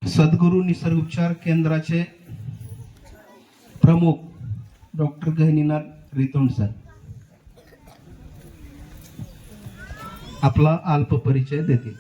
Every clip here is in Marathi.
सद्गुरू निसर्गोपचार केंद्राचे प्रमुख डॉक्टर गहिनीनाथ रितोंड सर आपला अल्प परिचय देतील.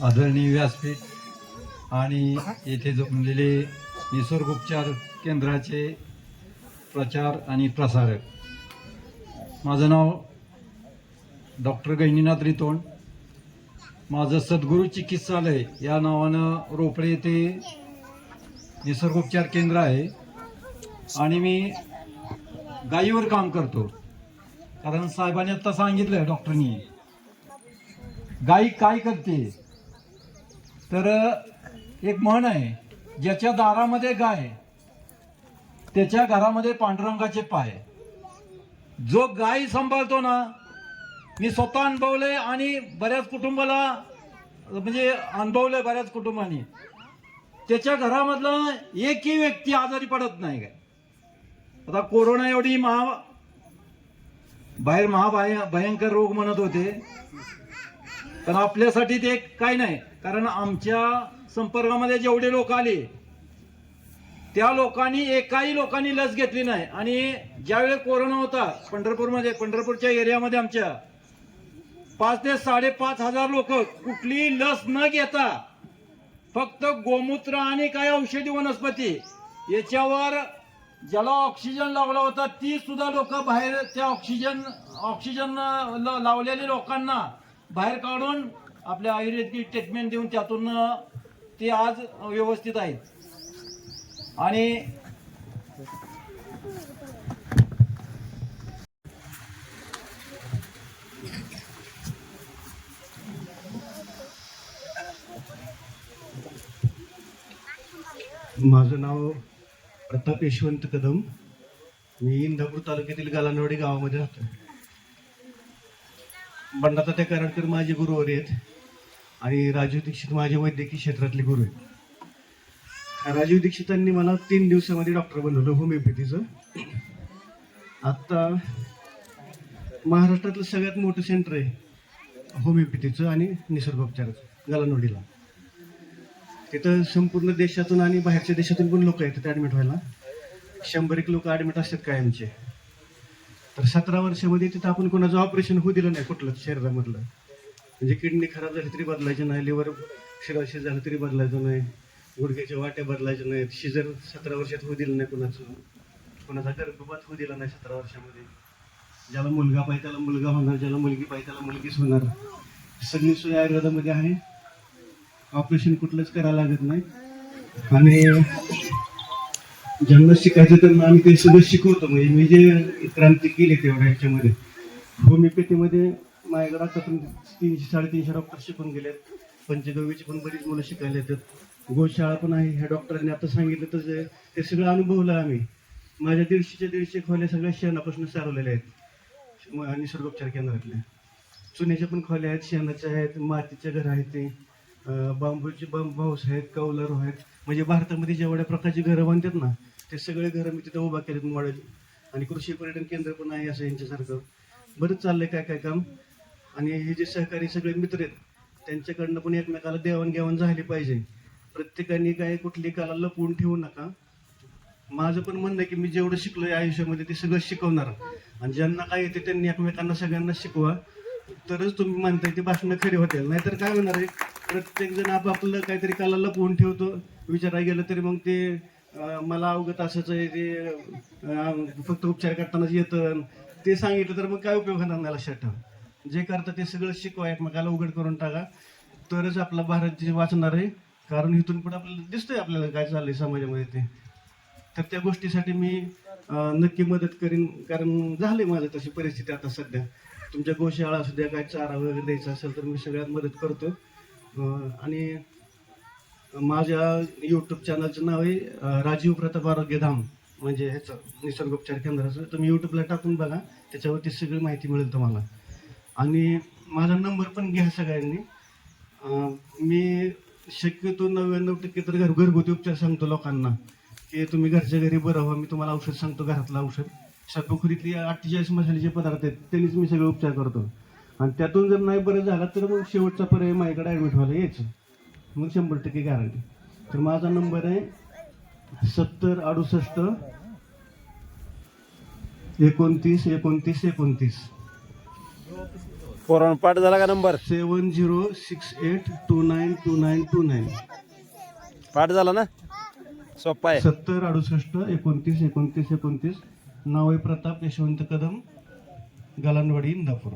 आदरणीय व्यासपीठ आणि येथे जमलेले निसर्गोपचार केंद्राचे प्रचार आणि प्रसारक, माझं नाव डॉक्टर गहिनीनाथ रितोंड. माझं सद्गुरू चिकित्सालय या नावानं रोपडे येथे निसर्गोपचार केंद्र आहे आणि मी गायीवर काम करतो. कारण साहेबांनी आता सांगितलं, डॉक्टरनी, गाई काय करते तर एक म्हण आहे, ज्याच्या दारामध्ये गाय त्याच्या घरामध्ये पांडुरंगाचे पाय. जो गाय सांभाळतो ना, मी स्वतः अनुभवलंय आणि बऱ्याच कुटुंबाला म्हणजे अनुभवलंय बऱ्याच कुटुंबांनी, त्याच्या घरामधला एकही व्यक्ती आजारी पडत नाही. काय आता कोरोना एवढी भयंकर रोग म्हणत होते, पण आपल्यासाठी ते काही नाही. कारण आमच्या संपर्कामध्ये जेवढे लोक आले त्या लोकांनी एकाही लोकांनी लस घेतली नाही. आणि ज्यावेळी कोरोना होता पंढरपूरच्या एरियामध्ये आमच्या 5,000 ते 5,500 लोक कुठलीही लस न घेता फक्त गोमूत्र आणि काही औषधी वनस्पती याच्यावर ज्याला ऑक्सिजन लावला होता ती सुद्धा लोक बाहेर त्या ऑक्सिजन लावलेल्या लोकांना बाहेर काढून आपल्या आयुर्वेदिक ट्रीटमेंट देऊन त्यातून ते आज व्यवस्थित आहेत. आणि माझं नाव प्रताप यशवंत कदम. मी इंदापूर तालुक्यातील गालानवाडी गावामध्ये राहतो. बंडातात्या कराडकर माझे गुरुवारी आहेत आणि राजीव दीक्षित माझे वैद्यकीय क्षेत्रातले गुरु आहेत. राजीव दीक्षितांनी मला 3 दिवसामध्ये डॉक्टर बनवलं होमिओपॅथीचं. आत्ता महाराष्ट्रातलं सगळ्यात मोठं सेंटर आहे होमिओपॅथीचं आणि निसर्गोपचाराचं गालानवाडीला. तिथं संपूर्ण देशातून आणि बाहेरच्या देशातून पण लोक येतात ॲडमिट व्हायला. 100 लोक ॲडमिट असतात कायमचे. तर 17 वर्षामध्ये तिथं आपण कोणाचं ऑपरेशन होऊ दिलं नाही कुठलंच शरीरामधलं. म्हणजे किडनी खराब झाली तरी बदलायची नाही, लिव्हर शिराशिर झालं तरी बदलायचं नाही, गुडघ्याच्या वाट्या बदलायच्या नाहीत, शिजर 17 वर्षात होऊ दिलं नाही कोणाचं, कोणाचा गर्भपात होऊ दिला नाही 17 वर्षामध्ये. ज्याला मुलगा पाहिजे त्याला मुलगा होणार, ज्याला मुलगी पाहिजे त्याला मुलगीच होणार. सगळी सोय आयुर्वेदामध्ये आहे. ऑपरेशन कुठलंच करायला लागत नाही. आणि ज्यांना शिकायचं त्यांना आम्ही ते सगळं शिकवतो. म्हणजे मी जे क्रांती केली तेवढ्या ह्याच्यामध्ये होमिओपॅथीमध्ये माझ्याकडे आता पण 300-350 डॉक्टर शिकून गेलेत. पंचगव्यची पण बरीच मुलं शिकायला येतात. गोशाळा पण आहे. ह्या डॉक्टरांनी आता सांगितलं तसं ते सगळं अनुभवलं आम्ही. माझ्या 150च्या खोल्या सगळ्या शेणापासून सारवलेल्या आहेत निसर्गोपचार केंद्रातल्या. चुन्याच्या पण खोल्या आहेत, शेणाच्या आहेत, मातीच्या घर आहेत, ते बांबूचे बांबू हाऊस आहेत, कौलर आहेत. म्हणजे भारतामध्ये जेवढ्या प्रकारची घरं बांधतात ना ते सगळे घरं मी तिथं उभा केलेत मॉडेल. आणि कृषी पर्यटन केंद्र पण आहे असं यांच्यासारखं. बरंच चाललंय काय काम. आणि हे जे सहकारी सगळे मित्र आहेत त्यांच्याकडनं पण एकमेकाला देवाणघेवाण झाली पाहिजे. प्रत्येकाने काय कुठली कला लपवून ठेवू नका. माझं पण म्हणणं आहे की मी जेवढं शिकलोय आयुष्यामध्ये ते सगळं शिकवणार. आणि ज्यांना काय येते त्यांनी एकमेकांना सगळ्यांना शिकवा, तरच तुम्ही म्हणताय ते भाषणं खरी होतील. नाहीतर काय होणार आहे, प्रत्येक जण आपापलं काहीतरी कला लपवून ठेवतो. विचारायला गेलं तरी मग ते मला अवगत असंच आहे, ते फक्त उपचार करतानाच येतं ते सांगितलं तर मग काय उपयोग होणार नाही. लक्षात ठेवा, जे करतं ते सगळं शिकवा, एकमेकाला उघड करून टाका, तरच आपला भारत वाचणार आहे. कारण इथून पण आपल्याला दिसतंय आपल्याला काय चाललंय समाजामध्ये ते. तर त्या गोष्टीसाठी मी नक्की मदत करीन. कारण झाली माझं तशी परिस्थिती आता सध्या. तुमच्या गोशाळा असू द्या, काय चारा वगैरे द्यायचा असेल तर मी सगळ्यात मदत करतो. आणि माझ्या यूट्यूब चॅनलचं नाव आहे राजीव प्रताप आरोग्यधाम, म्हणजे ह्याचं निसर्गोपचार केंद्राचं. तुम्ही यूट्यूबला टाकून बघा, त्याच्यावरती सगळी माहिती मिळेल तुम्हाला. आणि माझा नंबर पण घ्या सगळ्यांनी. मी शक्यतो 99% तर घरगुती उपचार सांगतो लोकांना की तुम्ही घरच्या घरी बरं व्हा. मी तुम्हाला औषध सांगतो, घरातलं औषध. सर्पखुरीतली 48 मसाल्याचे पदार्थ आहेत त्यांनीच मी सगळे उपचार करतो. आणि त्यातून जर नाही बरं झालं तर मग शेवटचा पर्याय माझ्याकडे ॲडमिट व्हायला यायचं. मग 100% गॅरंटी. तर माझा नंबर आहे 70 68 29 29. पोरांनो पाठ झाला का नंबर? 7068292929. पाठ झाला ना? सोपा आहे. 70 68 29 29 29. नाव आहे प्रताप यशवंत कदम, गलांडवाडी, इंदापूर.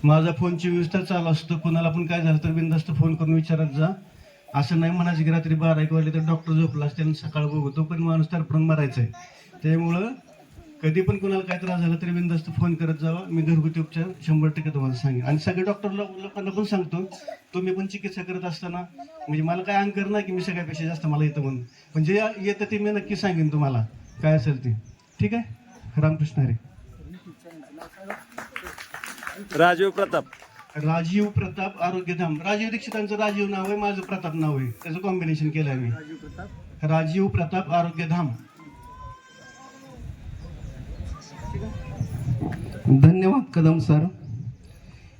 माझा फोन 24 तास चालू असतो. कोणाला पण काय झालं तर बिनधास्त फोन करून विचारत जा. असं नाही म्हणायचं की रात्री 12-1 वाजले तर डॉक्टर झोपला असते आणि सकाळ बघतो, पण माणूस तरपडून मरायचा आहे. त्यामुळं कधी पण कोणाला काय त्रास झाला तरी बिनधास्त फोन करत जावा. मी घरगुती उपचार 100% तुम्हाला सांगेन. आणि सगळे डॉक्टर लोकांना पण सांगतो, तुम्ही पण चिकित्सा करत असताना म्हणजे मला काय अंकर नाही की मी सगळ्यापेक्षा जास्त मला येतं म्हणून, पण जे येतं ते मी नक्की सांगेन तुम्हाला काय असेल ते. ठीक आहे. रामकृष्ण हरी. राजीव प्रताप. राजीव प्रताप आरोग्यधाम. राजीव दीक्षितांचं राजीव नाव आहे, माझं प्रताप नाव आहे, त्याचं कॉम्बिनेशन केलं आहे मी. राजीव प्रताप आरोग्यधाम. धन्यवाद कदम सर.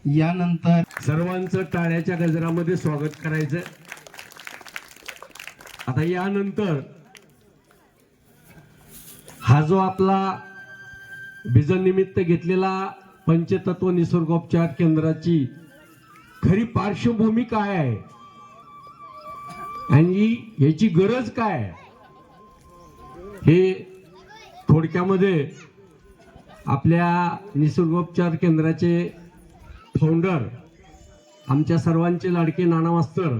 यानंतर सर्वांचं टाळ्याच्या गजरामध्ये स्वागत करायचं. आता यानंतर हा जो आपला विजन निमित्त घेतलेला पंचतत्व निसर्गोपचार केंद्राची खरी पार्श्वभूमी काय आहे आणि याची गरज काय आहे, हे थोडक्यामध्ये आपल्या निसर्गोपचार केंद्राचे फाउंडर आमच्या सर्वांचे लाडके नाना मास्तर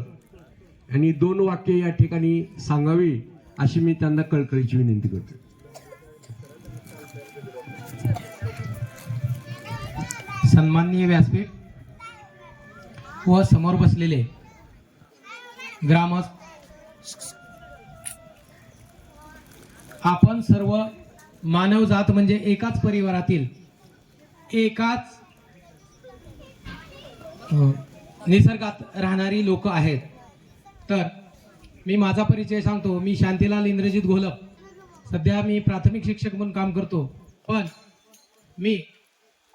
यांनी 2 वाक्य या ठिकाणी सांगावी अशी मी त्यांना कळकळीची विनंती करतो. सन्माननीय व्यासपीठ व समोर बसलेले ग्रामस्थ, आपण सर्व मानव जात म्हणजे एकाच परिवारातील एकाच निसर्गात राहणारी लोक आहेत. तर मी माझा परिचय सांगतो. मी शांतीलाल इंद्रजित घोलप. सध्या मी प्राथमिक शिक्षक म्हणून काम करतो, पण मी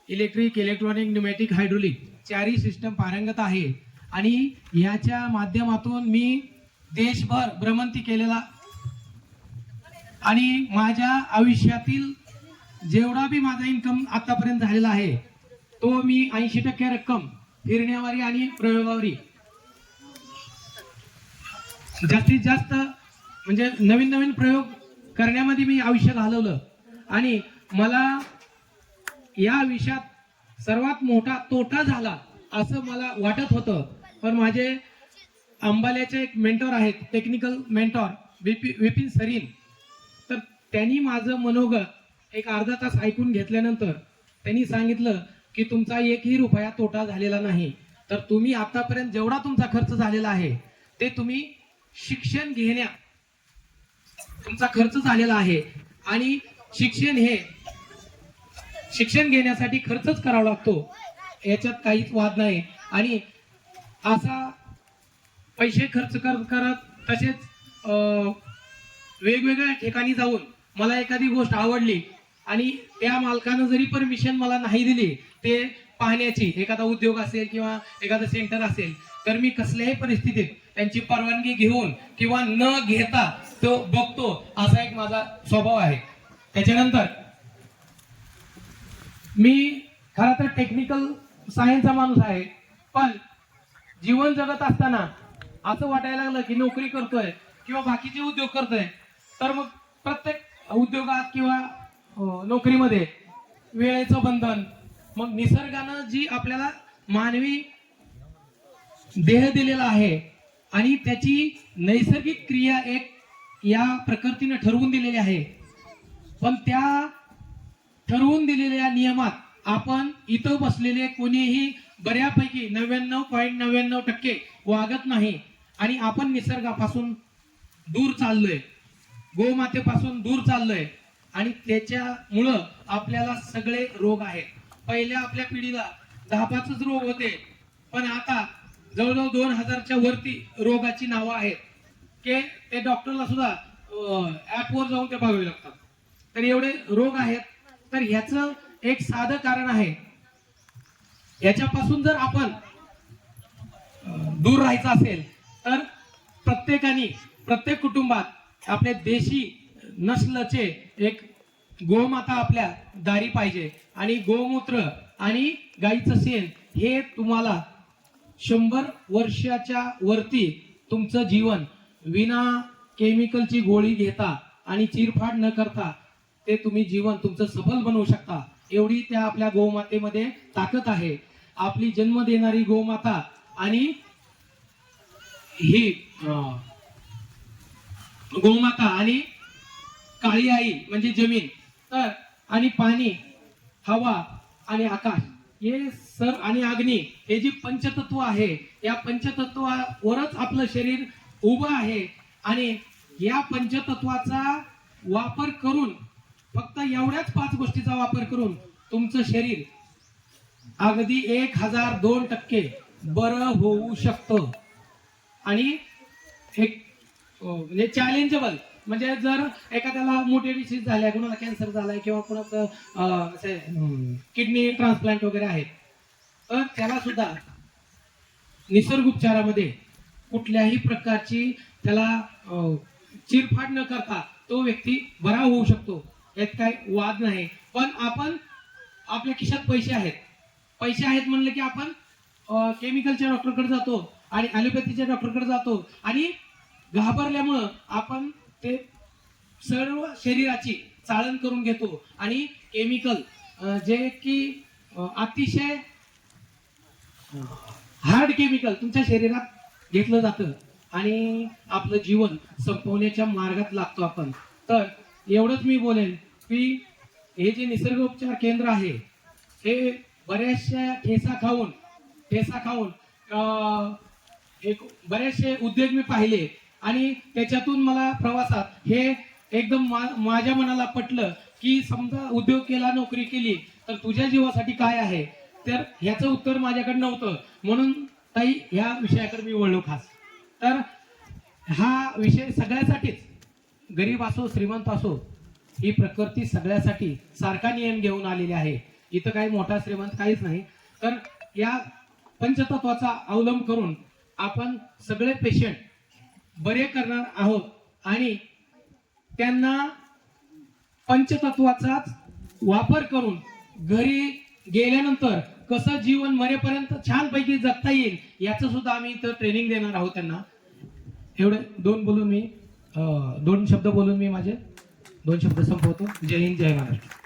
इलेक्ट्रिक, इलेक्ट्रॉनिक, न्यूमॅटिक, हायड्रोलिक 4ही सिस्टम पारंगत आहे आणि याच्या माध्यमातून मी देशभर भ्रमंती केलेला आणि माझ्या आयुष्यातील जेवढा बी माझा इन्कम आतापर्यंत झालेला आहे तो मी 80% रक्कम फिरण्यावारी आणि प्रयोगावरी जास्तीत जास्त म्हणजे नवीन नवीन प्रयोग करण्यामध्ये मी आयुष्य घालवलं. आणि मला या आयुष्यात सर्वात मोठा तोटा झाला असं मला वाटत होतं, पण माझे अंबाल्याचे एक मेंटॉर आहेत, टेक्निकल मेंटॉर विपिन सरीन. तर त्यांनी माझं मनोगत एक अर्धा तास ऐकून घेतल्यानंतर त्यांनी सांगितलं की तुमचा 1ही रुपया तोटा झालेला नाही. तर तुम्ही आतापर्यंत जेवढा तुमचा खर्च झालेला आहे ते तुम्ही शिक्षण घेण्या तुमचा खर्च झालेला आहे. आणि शिक्षण घेण्यासाठी खर्चच करावा लागतो, याच्यात काहीच वाद नाही. आणि असा पैसे खर्च करत तसेच वेगवेगळ्या ठिकाणी जाऊन मला एखादी गोष्ट आवडली आणि त्या मालकानं जरी परमिशन मला नाही दिली ते पाहण्याची, एखादा उद्योग असेल किंवा एखादं सेंटर असेल, तर मी कसल्याही परिस्थितीत त्यांची परवानगी घेऊन किंवा न घेता तो बघतो, असा एक माझा स्वभाव आहे. त्याच्यानंतर मी खरं तर टेक्निकल सायन्सचा माणूस आहे, पण जीवन जगत असताना असं वाटायला लागलं की नोकरी करतोय किंवा बाकीचे उद्योग करतोय, तर मग प्रत्येक उद्योगात किंवा नोकरीमध्ये वेळेचं बंधन, मग निसर्गानं जी आपल्याला मानवी देह दिलेला आहे आणि त्याची नैसर्गिक क्रिया एक या प्रकृतीने ठरवून दिलेली आहे, पण त्या ठरवून दिलेल्या नियमात आपण इथं बसलेले कोणीही बऱ्यापैकी 99.99% वागत नाही. आणि आपण निसर्गापासून दूर चाललोय, गोमातेपासून दूर चाललोय आणि त्याच्यामुळं आपल्याला सगळे रोग आहेत. पहिल्या आपल्या पिढीला 10-5च रोग होते, पण आता जवळजवळ 2000च्या वरती रोगाची नावं आहेत की ते डॉक्टरला सुद्धा ऍपवर जाऊन ते बघावे लागतात. तर एवढे रोग आहेत. तर ह्याचं एक साधं कारण आहे. याच्यापासून जर आपण दूर राहायचं असेल तर प्रत्येक कुटुंबात आपले देशी नस्लचे एक गोमाता आपल्या दारी पाहिजे आणि गोमूत्र आणि गाईचं शेण हे तुम्हाला 100 वर्षाच्या वरती तुमचं जीवन विना केमिकलची गोळी घेता आणि चिरफाड न करता ते तुम्ही जीवन तुमचं सफल बनवू शकता. एवढी त्या आपल्या गोमातेमध्ये ताकद आहे. आपली जन्म देणारी गोमाता आणि ही गोमाता आणि काळी आई म्हणजे जमीन तर आणि पाणी हवा आणि आकाश हे आणि अग्नी हे जी पंचतत्व आहे या पंचतत्वावरच आपलं शरीर उभं आहे आणि या पंचतत्वाचा वापर करून फक्त एवढ्याच 5 गोष्टीचा वापर करून तुमचं शरीर अगदी 1002% बरं होऊ शकतं. आणि एक म्हणजे चॅलेंजेबल म्हणजे जर एखाद्याला मोठे डिसीज झाल्या, कुणाला कॅन्सर झालाय किंवा कुणाचं किडनी ट्रान्सप्लांट वगैरे आहेत तर त्याला सुद्धा निसर्ग उपचारामध्ये कुठल्याही प्रकारची त्याला चिरफाड न करता तो व्यक्ती बरा होऊ शकतो. यात काही वाद नाही. पण आपण आपल्या खिशात पैसे आहेत म्हणलं की आपण केमिकलच्या डॉक्टरकडे जातो आणि ॲलोपॅथीच्या डॉक्टरकडे जातो आणि घाबरल्यामुळं आपण ते सर्व शरीराची चाळण करून घेतो आणि केमिकल जे की अतिशय हार्ड केमिकल तुमच्या शरीरात घेतलं जातं आणि आपलं जीवन संपवण्याच्या मार्गात लागतो आपण. तर एवढंच मी बोलेन की हे जे निसर्गोपचार केंद्र आहे हे बऱ्याचशा ठेसा खाऊन एक बरेचसे उद्योग मी पाहिले आणि त्याच्यातून मला प्रवासात हे एकदम माझ्या मनाला पटलं की समजा उद्योग केला, नोकरी केली तर तुझ्या जीवासाठी काय आहे. तर ह्याचं उत्तर माझ्याकडे नव्हतं म्हणून ताई ह्या विषयाकडे मी वळलो खास. तर हा विषय सगळ्यासाठीच गरीब असो श्रीमंत असो ही प्रकृती सगळ्यासाठी सारखा नियम घेऊन आलेली आहे. इथं काही मोठा श्रीमंत काहीच नाही. तर या पंचतत्वाचा अवलंब करून आपण सगळे पेशंट बरे करणार आहोत आणि त्यांना पंचतत्वाचाच वापर करून घरी गेल्यानंतर कसं जीवन मरेपर्यंत छानपैकी जगता येईल याचं सुद्धा आम्ही इथं ट्रेनिंग देणार आहोत त्यांना. एवढे 2 शब्द बोलून मी माझे 2 शब्द संपवतो. जय हिंद, जय महाराष्ट्र.